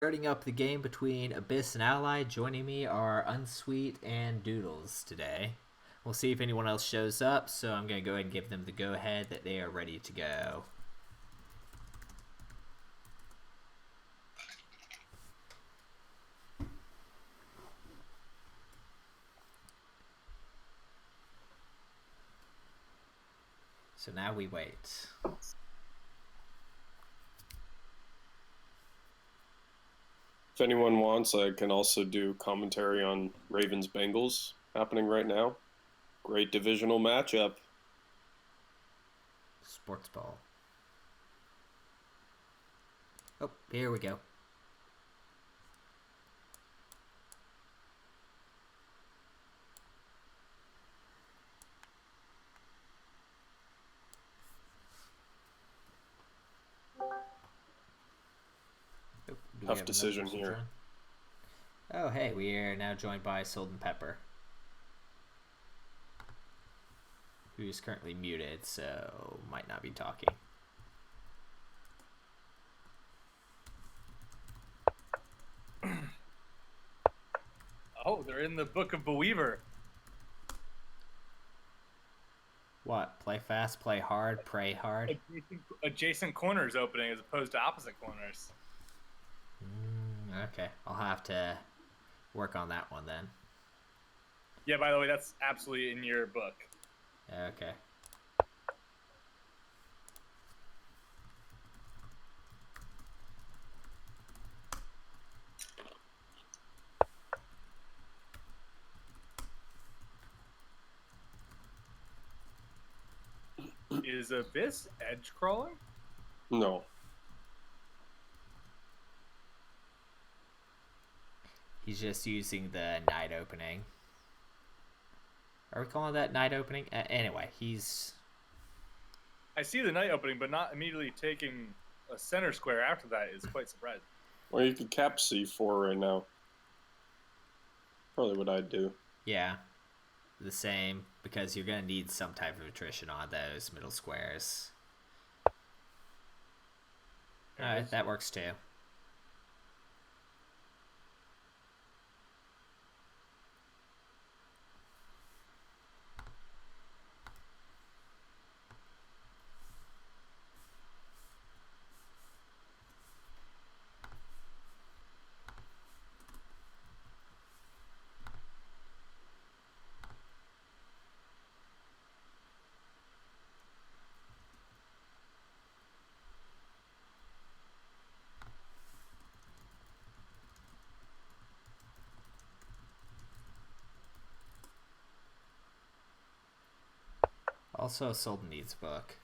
Starting up the game between Abyss and Ally. Joining me are Unsweet and Doodles today. We'll see if anyone else shows up, so I'm going to go ahead and give them the go-ahead that they are ready to go. So now we wait. If anyone wants, I can also do commentary on Ravens Bengals happening right now. Great divisional matchup. Sports ball. Oh, here we go. Oh, do we Tough have another decision person here. join? Oh, hey, we are now joined by Sold and Pepper, who is currently muted, so might not be talking. Oh, they're in the Book of Beweaver. What? Play fast, play hard, pray hard? Adjacent corners opening as opposed to opposite corners. Okay, I'll have to work on that one then. Yeah, by the way, that's absolutely in your book. Okay. Is Abyss edge crawling? No. He's just using the night opening. Are we calling that night opening? Anyway, he's... I see the night opening, but not immediately taking a center square after that is quite surprising. Well, you could cap C4 right now. Probably what I'd do. Yeah, the same, because you're going to need some type of attrition on those middle squares. Alright, that works too. Also, Sold needs book.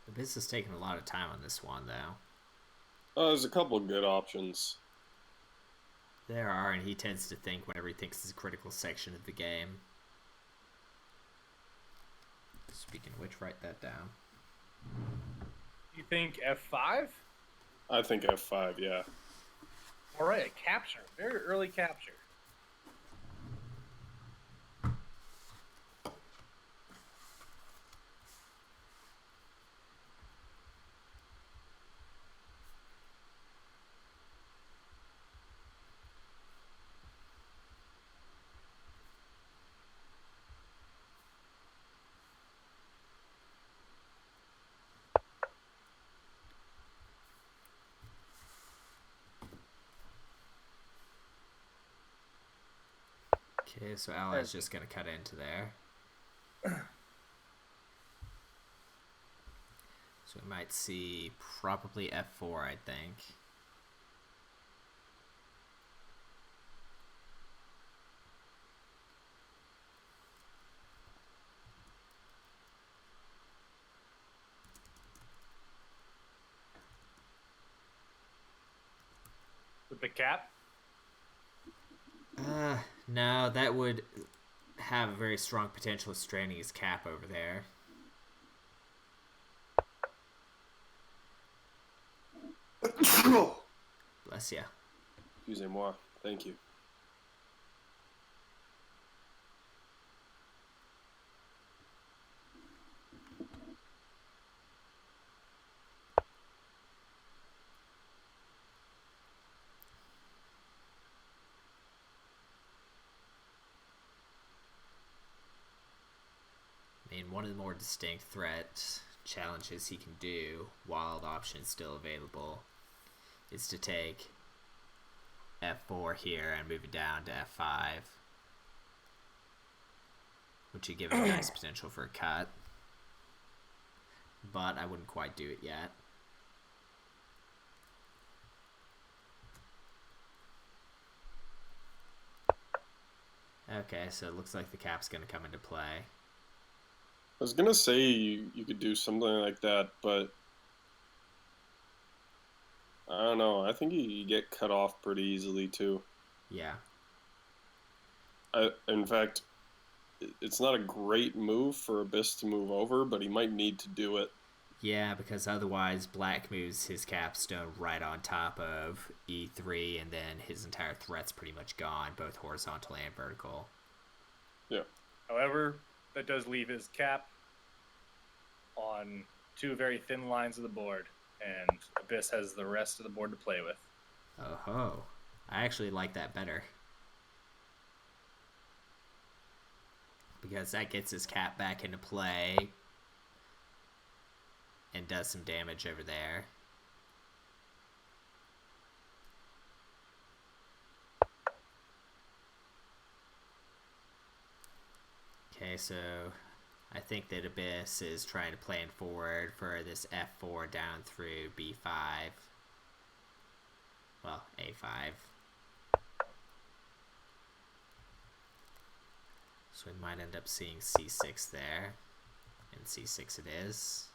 The business is taking a lot of time on this one, though. There's a couple of good options. There are, and he tends to think whenever he thinks it's a critical section of the game. Speaking of which, write that down. You think F5? I think F5, yeah. All right, a capture. Very early capture. Okay, so Ally's just going to cut into there. So we might see probably f4, I think. With the cap? No, that would have a very strong potential of stranding his cap over there. Bless ya. Excusez-moi. Thank you. I mean, one of the more distinct threat challenges he can do, while the option is still available, is to take f4 here and move it down to f5, which would give him a nice potential for a cut. But I wouldn't quite do it yet. Okay, so it looks like the cap's going to come into play. I was gonna say you could do something like that, but I don't know. I think you get cut off pretty easily too. Yeah. In fact, it's not a great move for Abyss to move over, but he might need to do it. Yeah, because otherwise Black moves his capstone right on top of e3, and then his entire threat's pretty much gone, both horizontal and vertical. Yeah. However, that does leave his cap on two very thin lines of the board, and Abyss has the rest of the board to play with. Oh ho. I actually like that better. Because that gets his cap back into play and does some damage over there. Okay, so I think that Abyss is trying to plan forward for this f4 down through b5. Well, a5. So we might end up seeing c6 there. And c6 it is.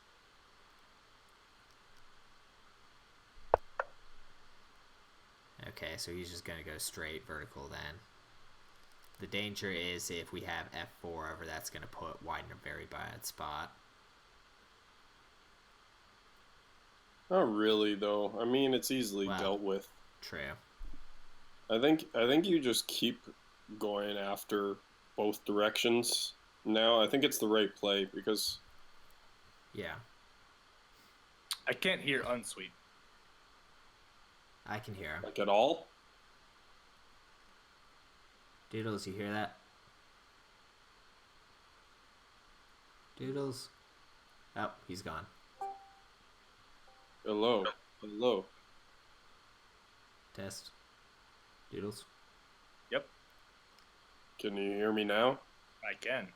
Okay, so he's just going to go straight vertical then. The danger is if we have f4 over, that's going to put white in a very bad spot. Not really, though. I mean, it's easily dealt with. True. I think you just keep going after both directions. Now, I think it's the right play because... Yeah. I can't hear Unsweet. I can hear him. Like at all? Doodles, you hear that? Doodles? Oh, he's gone. Hello. Hello. Test. Doodles? Yep, Can you hear me now? I can.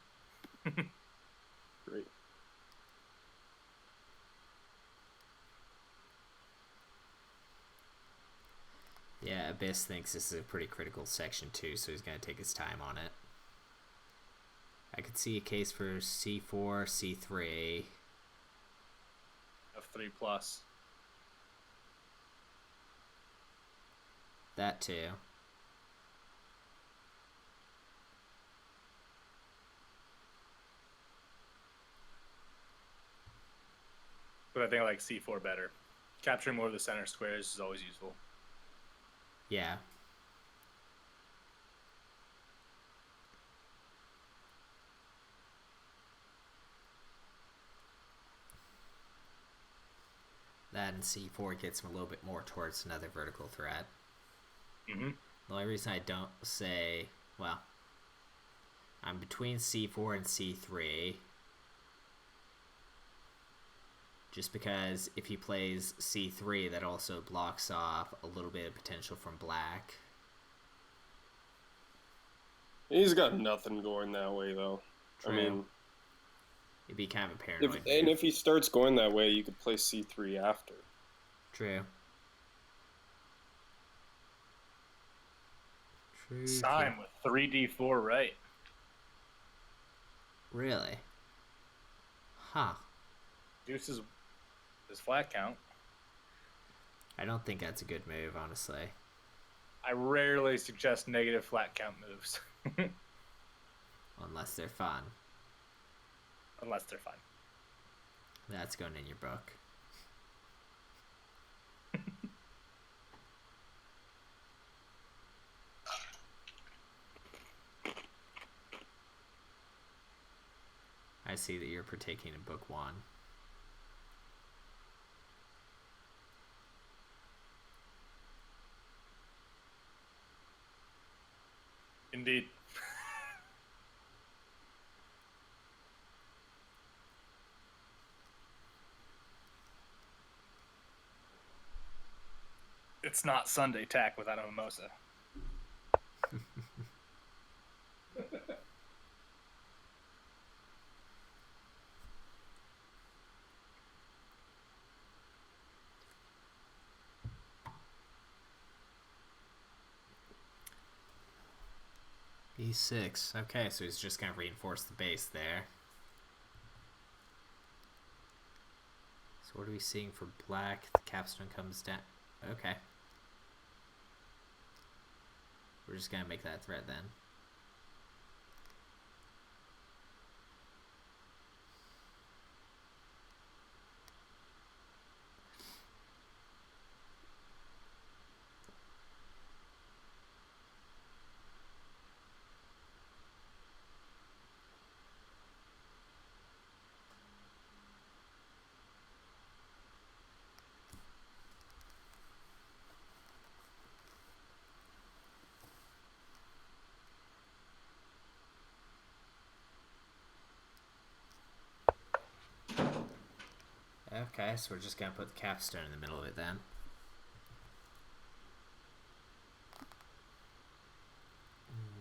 Great. Yeah, Abyss thinks this is a pretty critical section too, so he's going to take his time on it. I could see a case for c4, c3. F3 plus. That too. But I think I like c4 better. Capturing more of the center squares is always useful. Yeah. That and c4 gets him a little bit more towards another vertical threat. Mm-hmm. The only reason I don't say, well, I'm between c4 and c3. Just because if he plays c3, that also blocks off a little bit of potential from Black. He's got nothing going that way, though. True. I mean, It'd be kind of a paranoid And move. if he starts going that way, you could play c3 after. True. True. Sign with 3d4 right. Really? Huh. Deuce is his flat count. I don't think that's a good move, honestly. I rarely suggest negative flat count moves. Unless they're fun. Unless they're fun. That's going in your book. I see that you're partaking in book 1. Indeed. It's not Sunday tack without a mimosa. E6. Okay, so he's just going to reinforce the base there. So what are we seeing for black? The capstone comes down. Okay. We're just going to make that threat then. Okay, so we're just going to put the capstone in the middle of it then.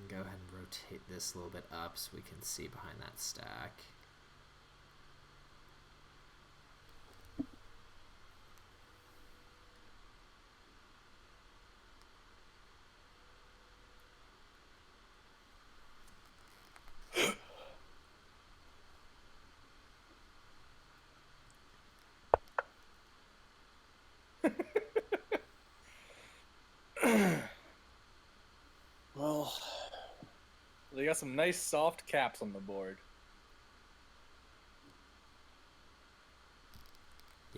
Go ahead and rotate this a little bit up so we can see behind that stack. Well, They got some nice soft caps on the board.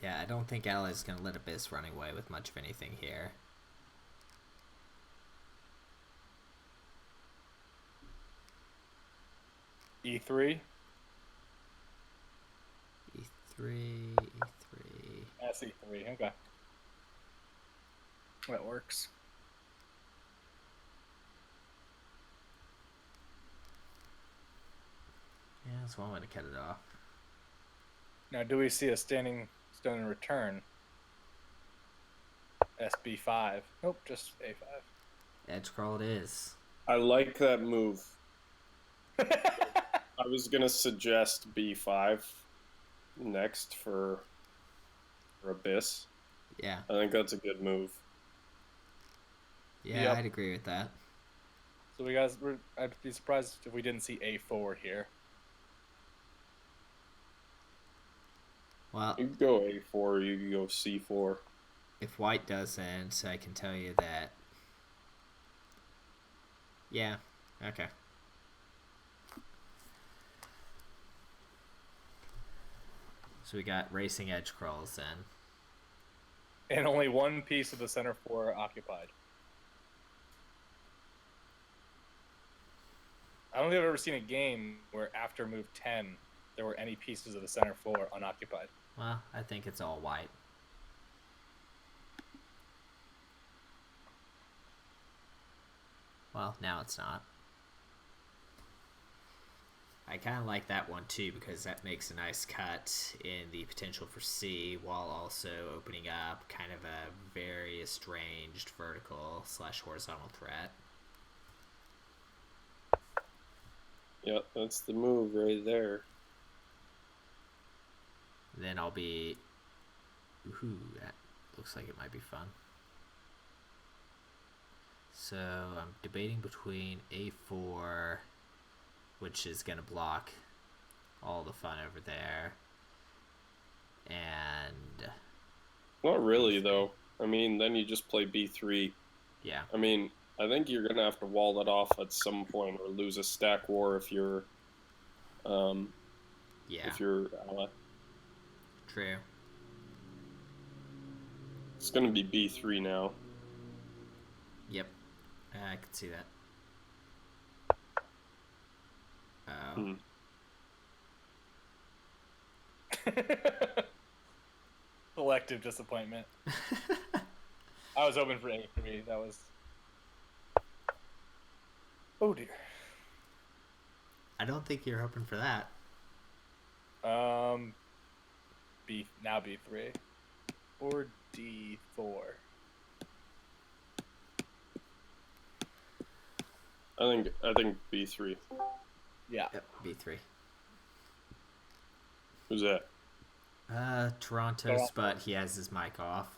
Yeah, I don't think Ally's going to let Abyss running away with much of anything here. E3. E3, E3. That's E3. Okay. That works. Yeah, that's one way to cut it off. Now, do we see a standing stone in return? SB5. Nope, just A5. Edge crawl it is. I like that move. I was gonna suggest b5 next for Abyss. Yeah. I think that's a good move. Yeah, Yep. I'd agree with that. So I'd be surprised if we didn't see A4 here. Well, You could go a4, you could go c4. if white doesn't, I can tell you that... Yeah, okay. So we got racing edge crawls then. And only one piece of the center 4 occupied. I don't think I've ever seen a game where after move 10, there were any pieces of the center 4 unoccupied. Well, I think it's all white. Well, now it's not. I kind of like that one too because that makes a nice cut in the potential for C while also opening up kind of a very estranged vertical / horizontal threat. Yep, that's the move right there. Then I'll be... Ooh, that looks like it might be fun. So I'm debating between A4, which is going to block all the fun over there, and... Not really, though. I mean, then you just play B3. Yeah. I mean, I think you're going to have to wall that off at some point or lose a stack war if you're... Yeah. If you're ally. True. It's going to be B3 now. Yep. I can see that. Collective disappointment. I was hoping for A3. That was... Oh, dear. I don't think you're hoping for that. B3 or D4. I think B3. Yeah. Yep, B3. Who's that? Toronto's, but he has his mic off.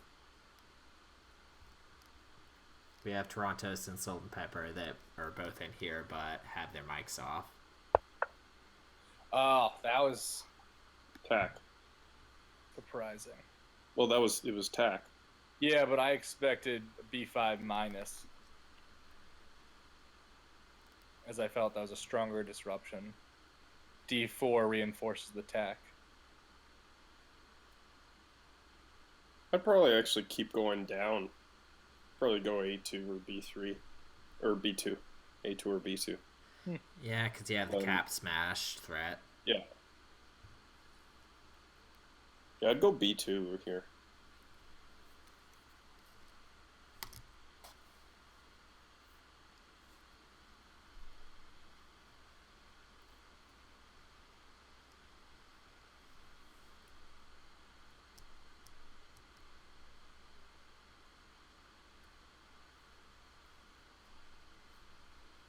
We have Toronto's and Salt and Pepper that are both in here, but have their mics off. Oh, that was Tack. surprising. Well, it was Tack. Yeah, but I expected B5 minus, as I felt that was a stronger disruption. D4 reinforces the tack. I'd probably actually keep going down. Probably go A2 or B3. Or B2. A2 or B2. Yeah, because you have the cap smash threat. Yeah. Yeah, I'd go B2 here.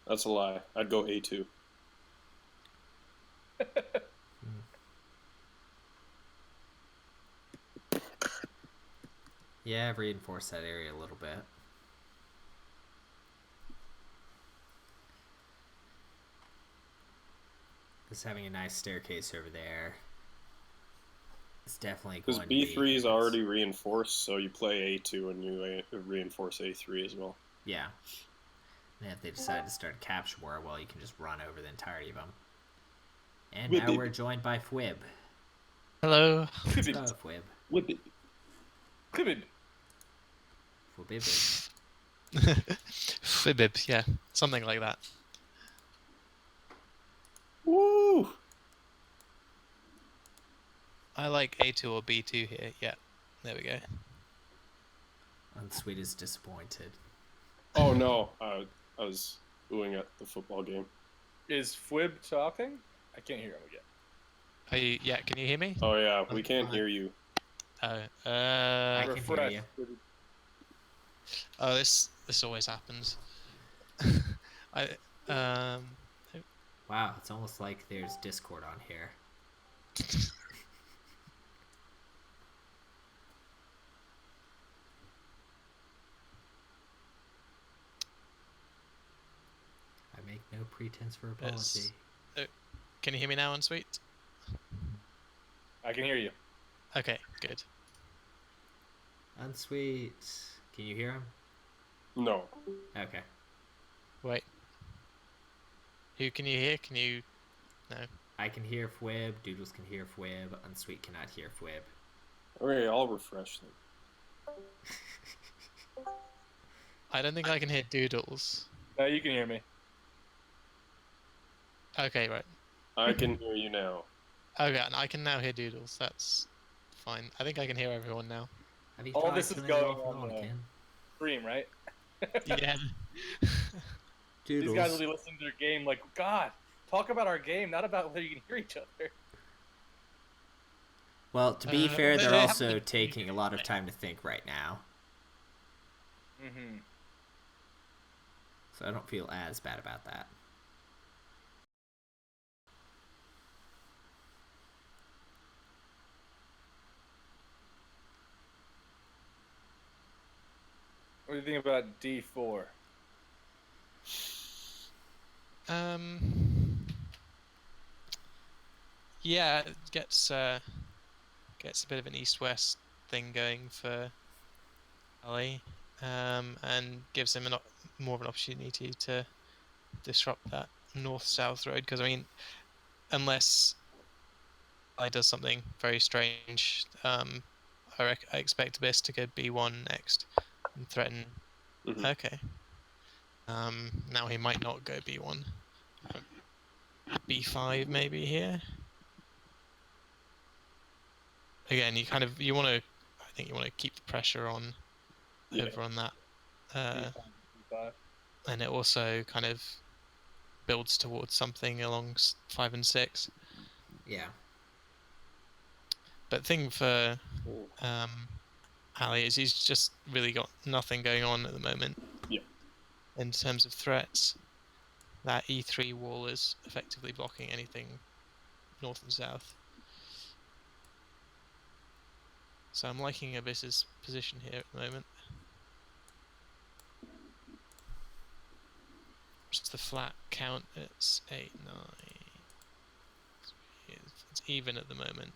That's a lie. I'd go A2. Yeah, reinforce that area a little bit. Just having a nice staircase over there. It's definitely Because going to be... B3 is already reinforced, so you play A2 and you reinforce A3 as well. Yeah. And if they decide to start a capture war, well, you can just run over the entirety of them. And Whip now it. we're joined by Fwib. Hello. Let's go, Fwib. Whip it. Fwibid. Fwibibib. Fibib, yeah. Something like that. Woo! I like A2 or B2 here. Yeah. There we go. Unsweet is disappointed. Oh no, I was booing at the football game. Is Fwib talking? I can't hear him again. Are you, yeah, can you hear me? Oh yeah, we can't hear you. Oh, I can hear you. oh, this always happens. I Wow, it's almost like there's Discord on here. I make no pretense for apology. can you hear me now, Unsweet? I can hear you. Okay, good. Unsweet. Can you hear him? No. Okay. Wait. Who can you hear? Can you? No. I can hear Fwib, Doodles can hear Fwib, Unsweet cannot hear Fwib. Okay, I'll refresh them. I don't think I can hear Doodles. No, you can hear me. Okay, right. I can hear you now. Okay, and I can now hear Doodles. That's fine. I think I can hear everyone now. Have you All tried this is turning going it off and on, again? Stream, right? Yeah. Doodles. These guys will be listening to their game like, God, talk about our game, not about whether you can hear each other. Well, to be fair, they they're have also to- taking a lot of time to think right now, Mm-hmm. so I don't feel as bad about that. What do you think about D4? Yeah, it gets a bit of an east-west thing going for Ali, and gives him more of an opportunity to disrupt that north-south road. Because I mean, unless I does something very strange, I expect Abyss to go B1 next and threaten. Mhm. Okay. Now he might not go B1. B5 maybe here. Again, you want to. I think you want to keep the pressure on Yeah. over on that, D5, D5. and it also kind of builds towards something along 5 and 6. Yeah. But thing for Ooh. Ali is he's just really got nothing going on at the moment. Yeah. In terms of threats, that E3 wall is effectively blocking anything north and south. So I'm liking Abyss's position here at the moment. Just the flat count, it's 8, 9. It's even at the moment.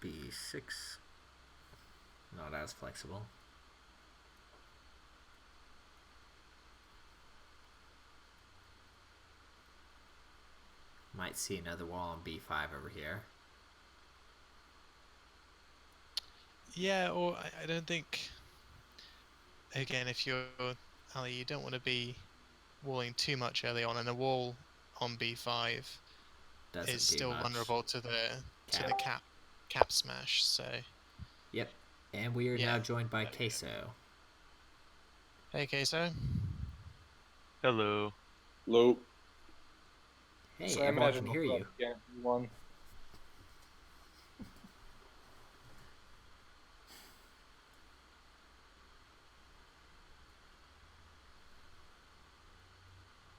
B6. Not as flexible. Might see another wall on B5 over here. Yeah, or I don't think. Again, if you're Ali, you don't want to be walling too much early on, and a wall on B5 Doesn't is do still much. vulnerable to the Cap. cap smash. So Yep. And we are yeah. now joined by Queso. Hey, Queso. Hello. Low. Hey, So I everyone imagine can hear we'll you. Again, D1.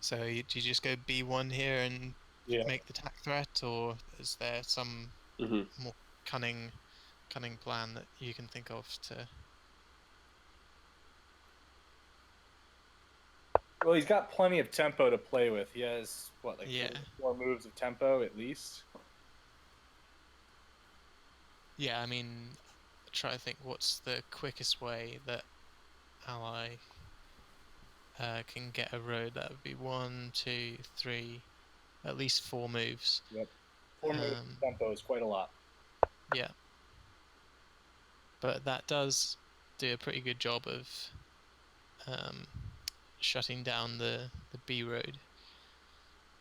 So do you just go B1 here and Yeah. make the tack threat, or is there some Mhm. more cunning plan that you can think of to? Well, he's got plenty of tempo to play with. He has what, like Yeah. 4 moves of tempo at least. Yeah, I mean, try to think what's the quickest way that Ally can get a road. That would be 1, 2, 3, at least 4 moves. Yep. 4 moves of tempo is quite a lot. Yeah. But that does do a pretty good job of shutting down the B road.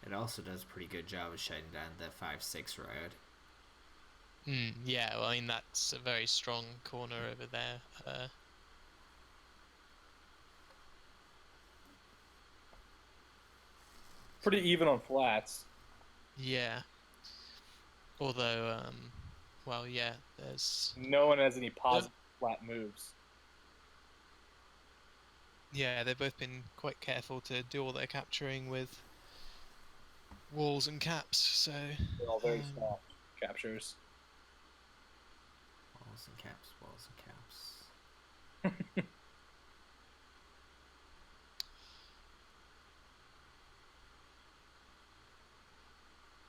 It also does a pretty good job of shutting down the 5-6 road. Yeah, well, I mean, that's a very strong corner over there. Pretty even on flats. Yeah. Although, well, yeah, there's... No one has any positive flat moves. Yeah, they've both been quite careful to do all their capturing with walls and caps, so... They're all very soft captures. Walls and caps, walls and caps.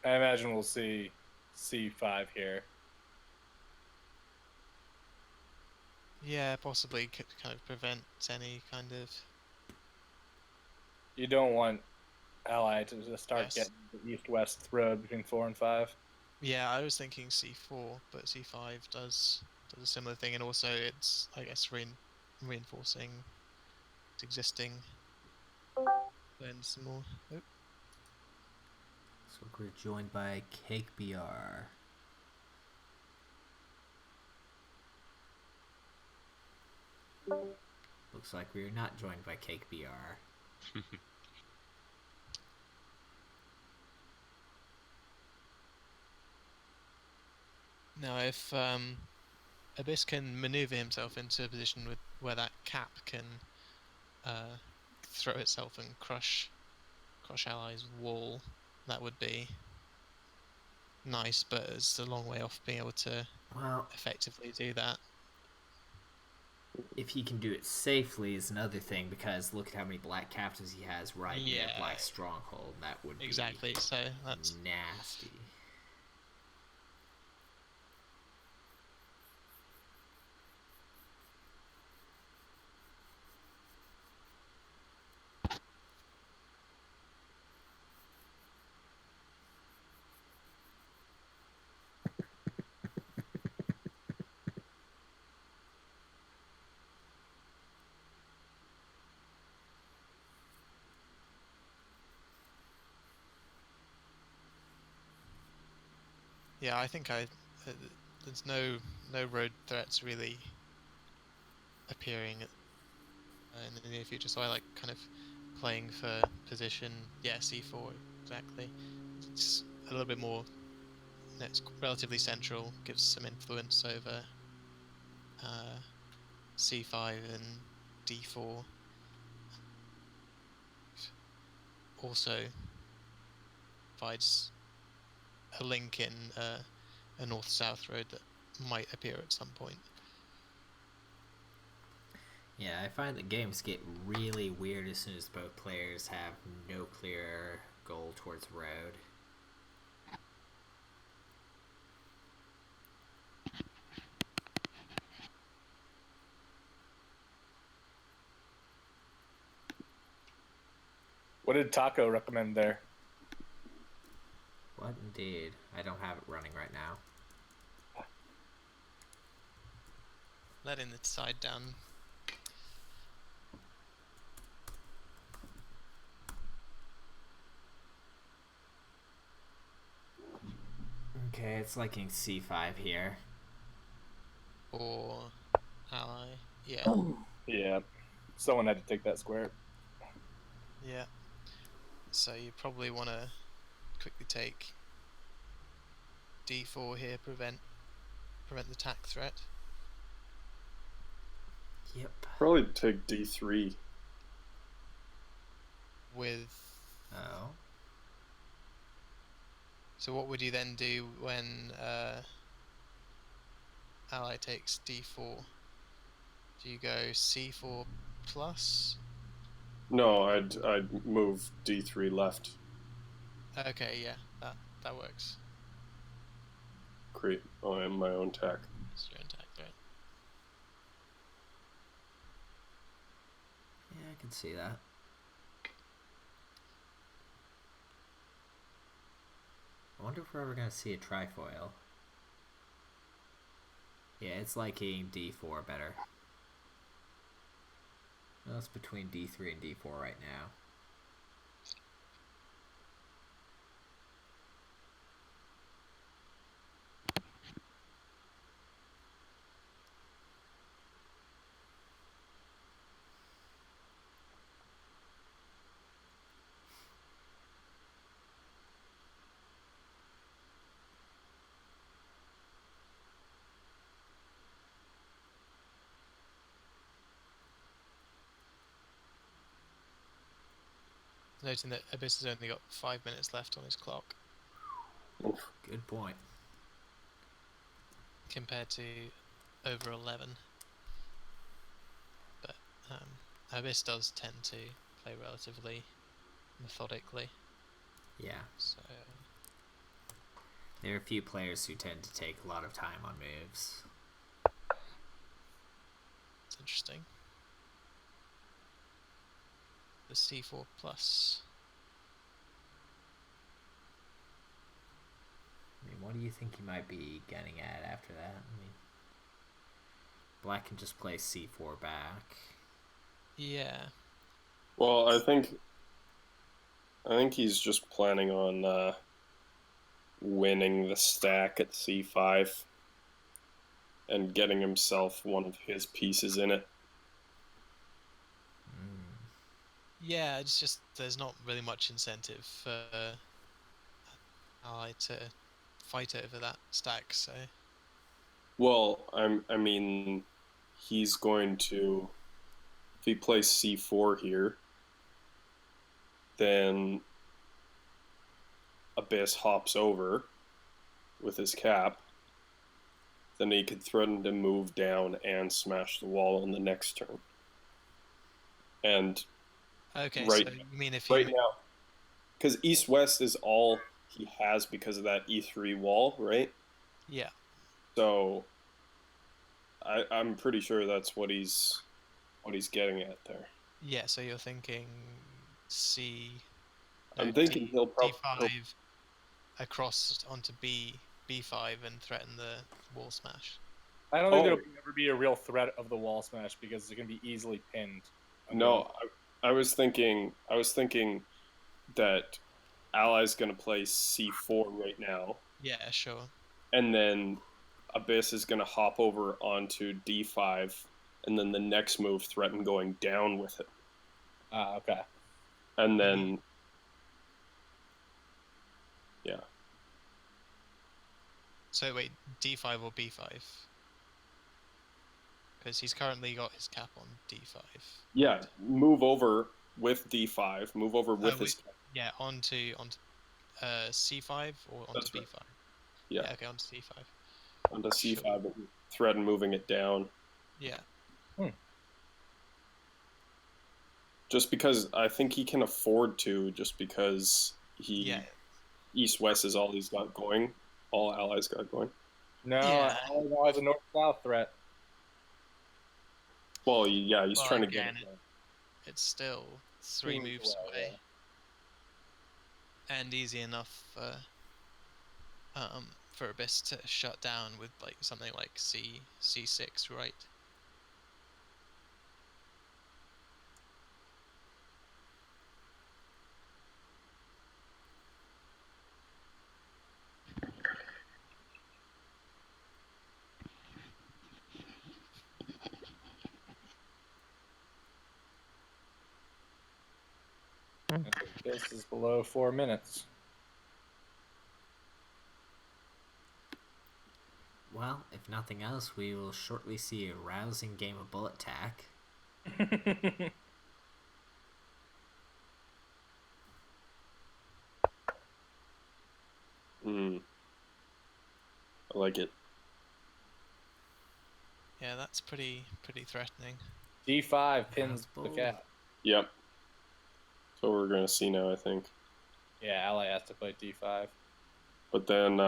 I imagine we'll see C5 here. Yeah, possibly could kind of prevent any kind of... You don't want Ally to start Yes. getting the east-west road between 4 and 5. Yeah, I was thinking C4, but C5 does a similar thing, and also it's, I guess, reinforcing its existing plans some more. Oh. So we're joined by Cake BR. Looks like we are not joined by Cake BR. Now, if Abyss can maneuver himself into a position where that cap can throw itself and crush allies' wall, that would be nice, but it's a long way off being able to Well, effectively do that. if he can do it safely is another thing, because look at how many black captives he has right near Yeah. Black Stronghold. That would be Exactly, so that's nasty. yeah. I think there's no road threats really appearing in the near future, so I like kind of playing for position. Yeah, C4 exactly. It's a little bit more. It's relatively central, gives some influence over C5 and D4. Also provides a link in a north-south road that might appear at some point. Yeah, I find that games get really weird as soon as both players have no clear goal towards the road. What did Taco recommend there? What indeed? I don't have it running right now. Letting the side down. Okay, it's liking C5 here. Or ally. Yeah. Yeah, someone had to take that square. Yeah. So you probably want to quickly take D4 here, prevent the attack threat. Yep. Probably take D3. With Oh. so what would you then do when ally takes D4? Do you go C4 plus? No, I'd move D3 left. Okay, yeah, that works. Create my own tech. It's your attack threat. Yeah, I can see that. I wonder if we're ever going to see a trifoil. Yeah, it's liking D4 better. Well, it's between D3 and D4 right now. Noting that Abyss has only got 5 minutes left on his clock Oof. Good point. compared to over 11. But Abyss does tend to play relatively methodically. Yeah. So There are a few players who tend to take a lot of time on moves. it's interesting. The C4 plus. I mean, what do you think he might be getting at after that? I mean, Black can just play C4 back. Yeah. Well, I think he's just planning on winning the stack at C5 and getting himself one of his pieces in it. Yeah, it's just there's not really much incentive for ally to fight over that stack, so Well, I mean, he's going to if he plays c4 here, then Abyss hops over with his cap. Then he could threaten to move down and smash the wall on the next turn. And Okay, right, so you mean if right you now, because east-west is all he has because of that e3 wall, right? yeah. So I'm pretty sure that's what he's getting at there. Yeah, so you're thinking I'm thinking he'll probably D5 across onto B5 and threaten the wall smash. I don't think Oh. there'll ever be a real threat of the wall smash because it's going to be easily pinned. No, I was thinking that Ally's going to play c4 right now, Yeah, sure. and then Abyss is going to hop over onto d5, and then the next move threaten going down with it, Ah, okay. and then yeah. So wait, D5 or B5? Because he's currently got his cap on D5. Yeah, move over with d5, move over with his cap. Yeah, onto C5 or onto That's right. B5. Yeah, Okay, onto C5. onto c5 Sure. and threaten moving it down. Yeah. Just because I think he can afford to, just because Yeah. east-west is all he's got going, all Allies got going. No, Yeah. Ally now has a north-south threat. Well, yeah, he's Well, trying again, to get it. It's still 3 moves moves away, away. And easy enough for Abyss to shut down with like something like C6, right? This is below 4 minutes. Well, if nothing else, we will shortly see a rousing game of bullet tack. I like it. Yeah, that's pretty threatening. D5 pins the bold. cap. Yep. That's what we're gonna see now, I think. Yeah, Ally has to play D5. But then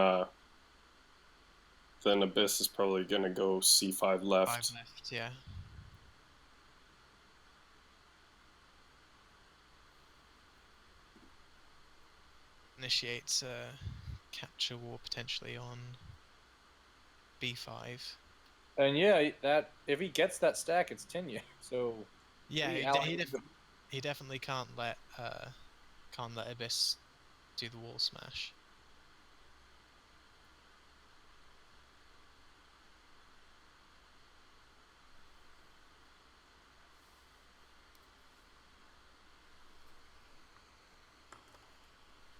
Abyss is probably gonna go c5 left. 5 left, yeah. Initiates a capture war potentially on B5. And yeah, that if he gets that stack, it's tenure. So Yeah, maybe he, Ally he, is def- he definitely can't let Abyss do the wall smash.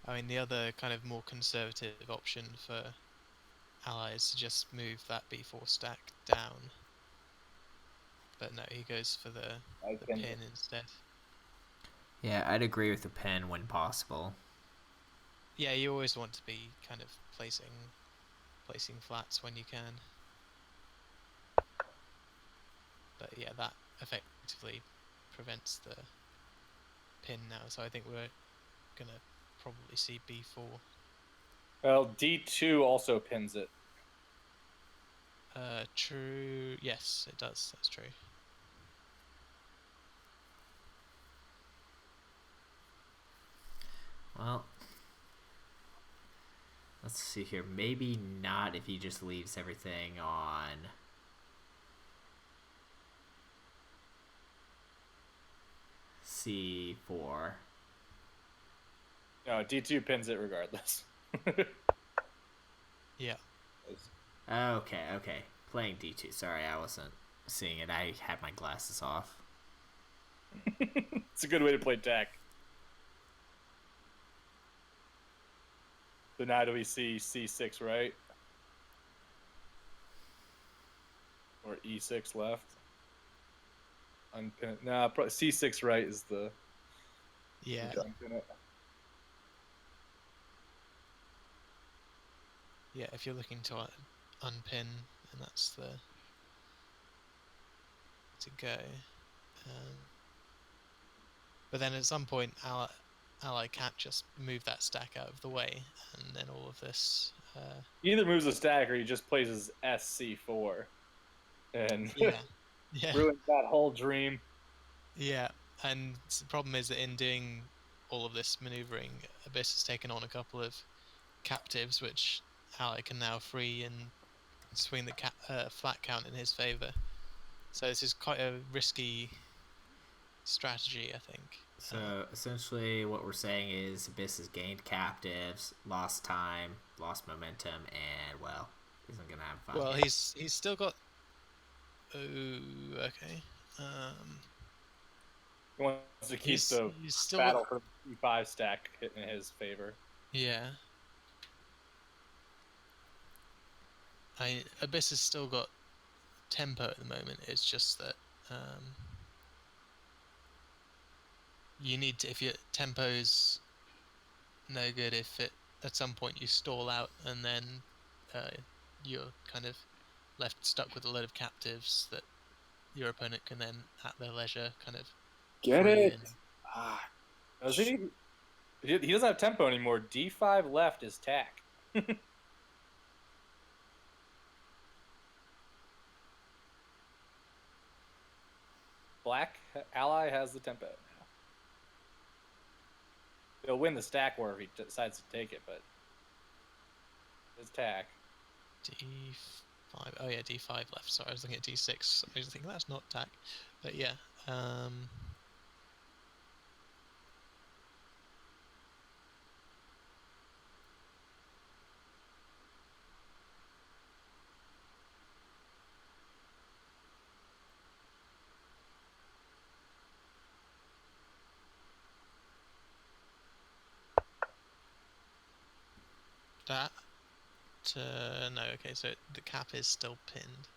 I mean, the other kind of more conservative option for Ally is to just move that B4 stack down. But no, he goes for the pin instead. Yeah, I'd agree with the pin when possible. Yeah, you always want to be kind of placing flats when you can. But yeah, that effectively prevents the pin now, so I think we're gonna probably see B4. Well, D2 also pins it. True. Yes, it does. That's true. Well, let's see here. Maybe not if he just leaves everything on C4. No, D2 pins it regardless. Yeah. Okay. Playing D2. Sorry, I wasn't seeing it. I had my glasses off. It's a good way to play deck. So now do we see C6, right? Or E6 left? unpin it. Nah, C6 right is the Yeah. to unpin it. Yeah, if you're looking to unpin, and that's the to go. But then at some point, ally can't just move that stack out of the way, and then all of this. He either moves a stack or he just plays his SC4, and Yeah, yeah, ruins that whole dream. yeah. And the problem is that in doing all of this maneuvering, Abyss has taken on a couple of captives, which ally can now free and swing the flat count in his favor. So this is quite a risky strategy, I think. So essentially, what we're saying is Abyss has gained captives, lost time, lost momentum, and well, isn't gonna have fun. Well, yet. he's still got. Oh, okay. He wants to keep the He's still battle for the C5 stack in his favor. Yeah. Abyss has still got tempo at the moment. It's just that you need to, if your tempo's no good, if it at some point you stall out and then you're kind of left stuck with a load of captives that your opponent can then at their leisure kind of Get free it? in. Ah, Does he? He doesn't have tempo anymore. D5 left is tack. Black ally has the tempo now. He'll win the stack war if he decides to take it, but it's tack. D5. Oh yeah, D5 left. Sorry, I was looking at D6. I was thinking that's not tack, but yeah. That. No, okay, so the cap is still pinned.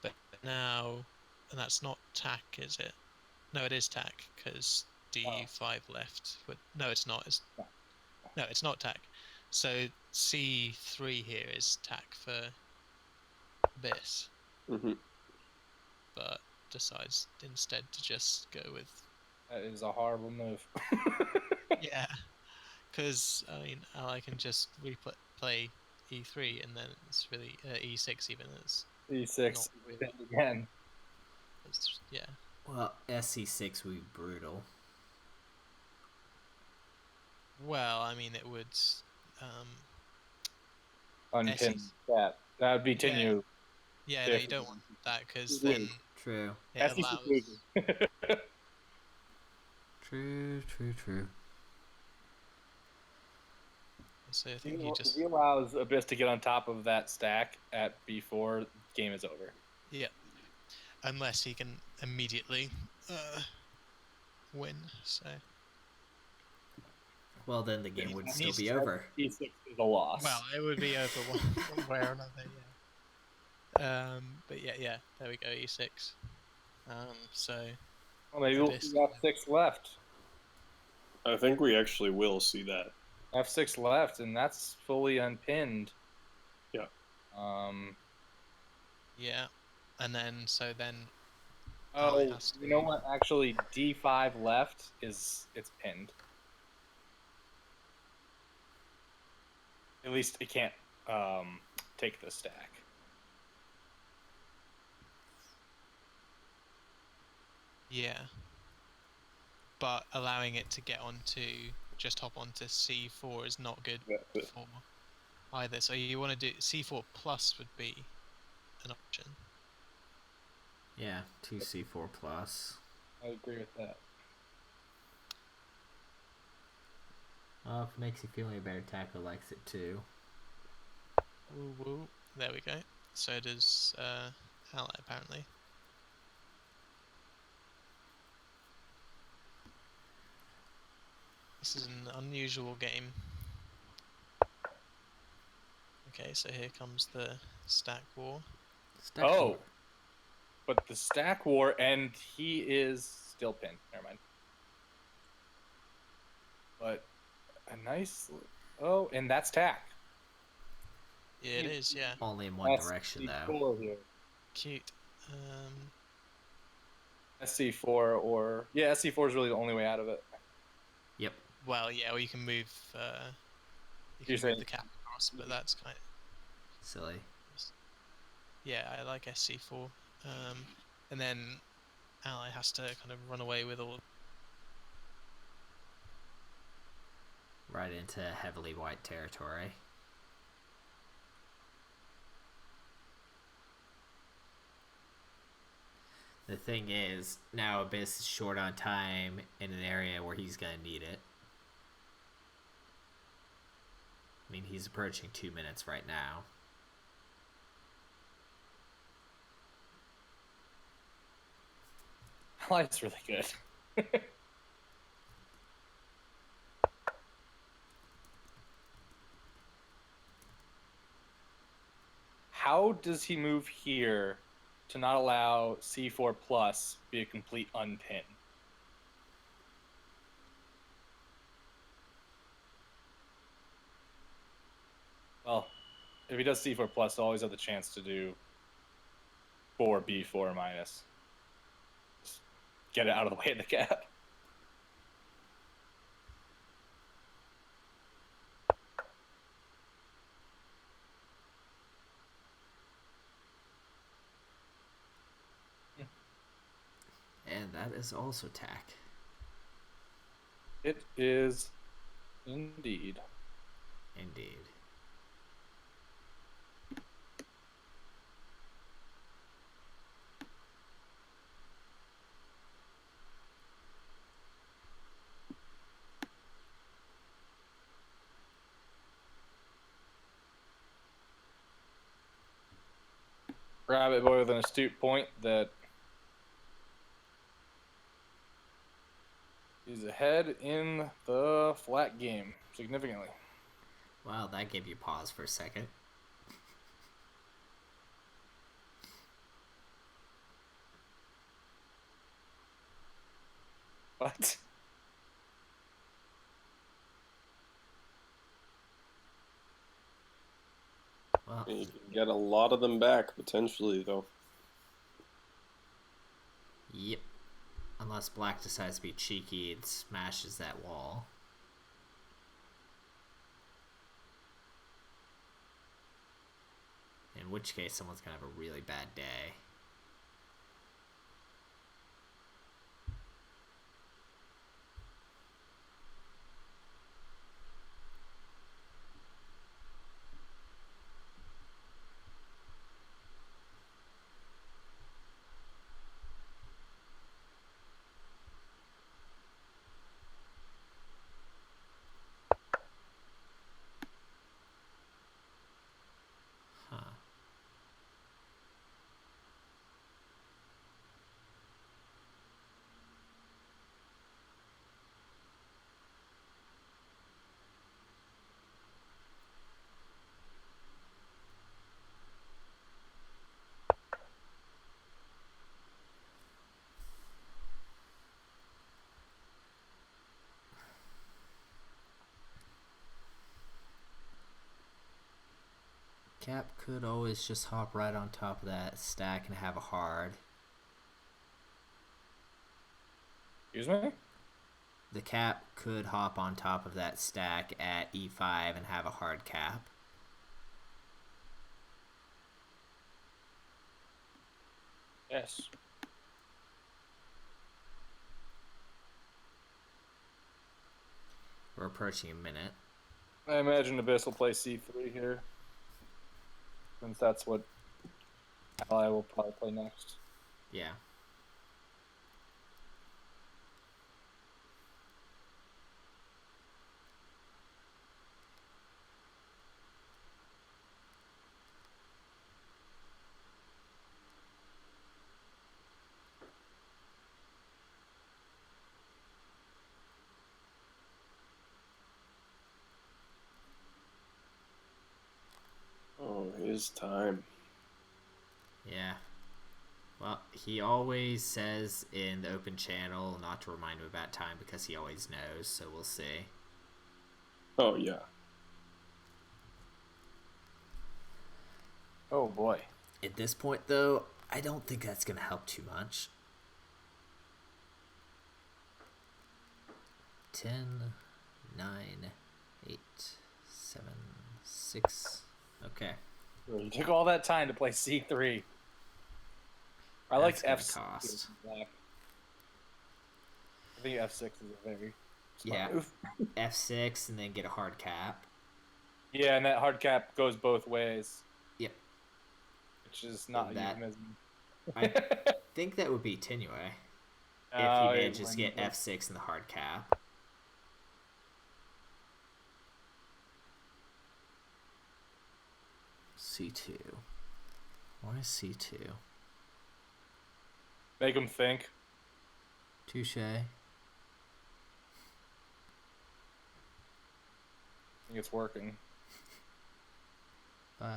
But now, and that's not tack, is it? No, it is tack, because D5 left. No, it's not. No, it's not tack. So C3 here is tack for Abyss, mhm. but decides instead to just go with. That is a horrible move. Yeah, because I mean, ally can just replay E3 and then it's really E6 even. It's E6 not really. again. Yeah. Well, SC6 would be brutal. Well, I mean, it would. Unpin SEs. that. That would be Tenyu. Yeah, no, you don't want that because Weird. then True. it SEC allows. losing. True. So I think you just. He allows Abyss to get on top of that stack at before game is over. Yeah. Unless he can immediately win. So. Well, then the game would He still needs be to- over. E6 is a loss. Well, it would be over one way or another. Yeah. But yeah. There we go. E6. So. Well, maybe we'll see F6 left. I think we actually will see that. F6 left, and that's fully unpinned. Yeah. Yeah. And then Oh, it has to you know what? Actually, D5 left it's pinned. At least it can't take the stack. Yeah. But allowing it to get just hop onto C4 is not good Yeah, for either. So you want to do C4 plus would be an option. Yeah, 2C4 plus. I agree with that. Well, if it makes you feel any better, Taco likes it too. Woo woo. There we go. So does Ally apparently. This is an unusual game. Okay, so here comes the stack war. Stack Oh, war. but the stack war, and he is still pinned. Never mind. But a nice. Oh, and that's tack. Yeah, it is. Yeah, Only in one direction, though. SC4 here. cute. SC4 or SC4 is really the only way out of it. Yep. Well, yeah, or you can move. You You're can move saying- the cap across, but that's kind of. Silly. Yeah, I like SC4. And then ally has to kind of run away with all. Right into heavily white territory. The thing is, now Abyss is short on time in an area where he's going to need it. I mean, he's approaching 2 minutes right now. Ally's really good. How does he move here to not allow C4 plus be a complete unpin? Well, if he does C4 plus, he'll always have the chance to do 4B4 minus. Just get it out of the way of the cap. And that is also tack. It is indeed. Indeed. Rabbit Boy with an astute point that is ahead in the flat game significantly. Wow, that gave you pause for a second. What? Well, You can get a lot of them back, potentially, though. yep. Unless Black decides to be cheeky and smashes that wall. In which case, someone's gonna have a really bad day. Huh. Cap could always just hop right on top of that stack and have a hard. Excuse me? The Cap could hop on top of that stack at E5 and have a hard cap. Yes. We're approaching a minute. I imagine Abyss will play C3 here. Since that's what Ally will probably play next. Yeah. is time. Yeah. Well, he always says in the open channel not to remind him about time because he always knows, so we'll see. Oh, yeah. Oh boy. At this point, though, I don't think that's going to help too much. 10, 9, 8, 7, 6. Okay. You took all that time to play C3. I like That's gonna F6. cost. I think F6 is a very smart Yeah. move. F6 and then get a hard cap. Yeah, and that hard cap goes both ways. Yep. Which is not a That- euphemism. I think that would be Tinue if he Oh, manages to get yeah. F6 and the hard cap. C2. Why C2? Make him think. Touche. I think it's working. 5,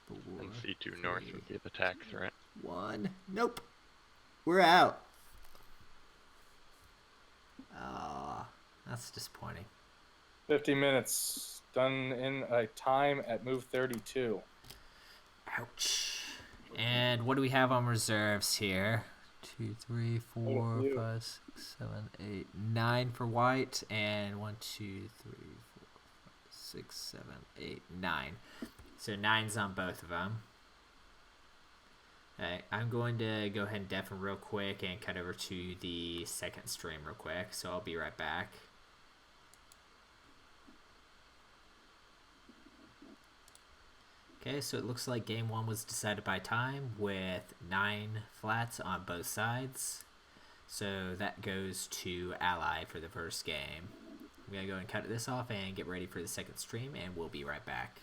4, And C2 north 3, would give attack threat. 1. Nope. We're out. Ah, that's disappointing. 50 minutes. Done in a time at move 32. Ouch. And what do we have on reserves here? 2, 3, 4, few. 5, 6, 7, 8, 9 for white, and 1, 2, 3, 4, 5, 6, 7, 8, 9. So 9's on both of them. Okay, I'm going to go ahead and deafen real quick and cut over to the second stream real quick, so I'll be right back. Okay, so it looks like game 1 was decided by time with 9 flats on both sides. So that goes to Ally for the first game. I'm going to go and cut this off and get ready for the second stream, and we'll be right back.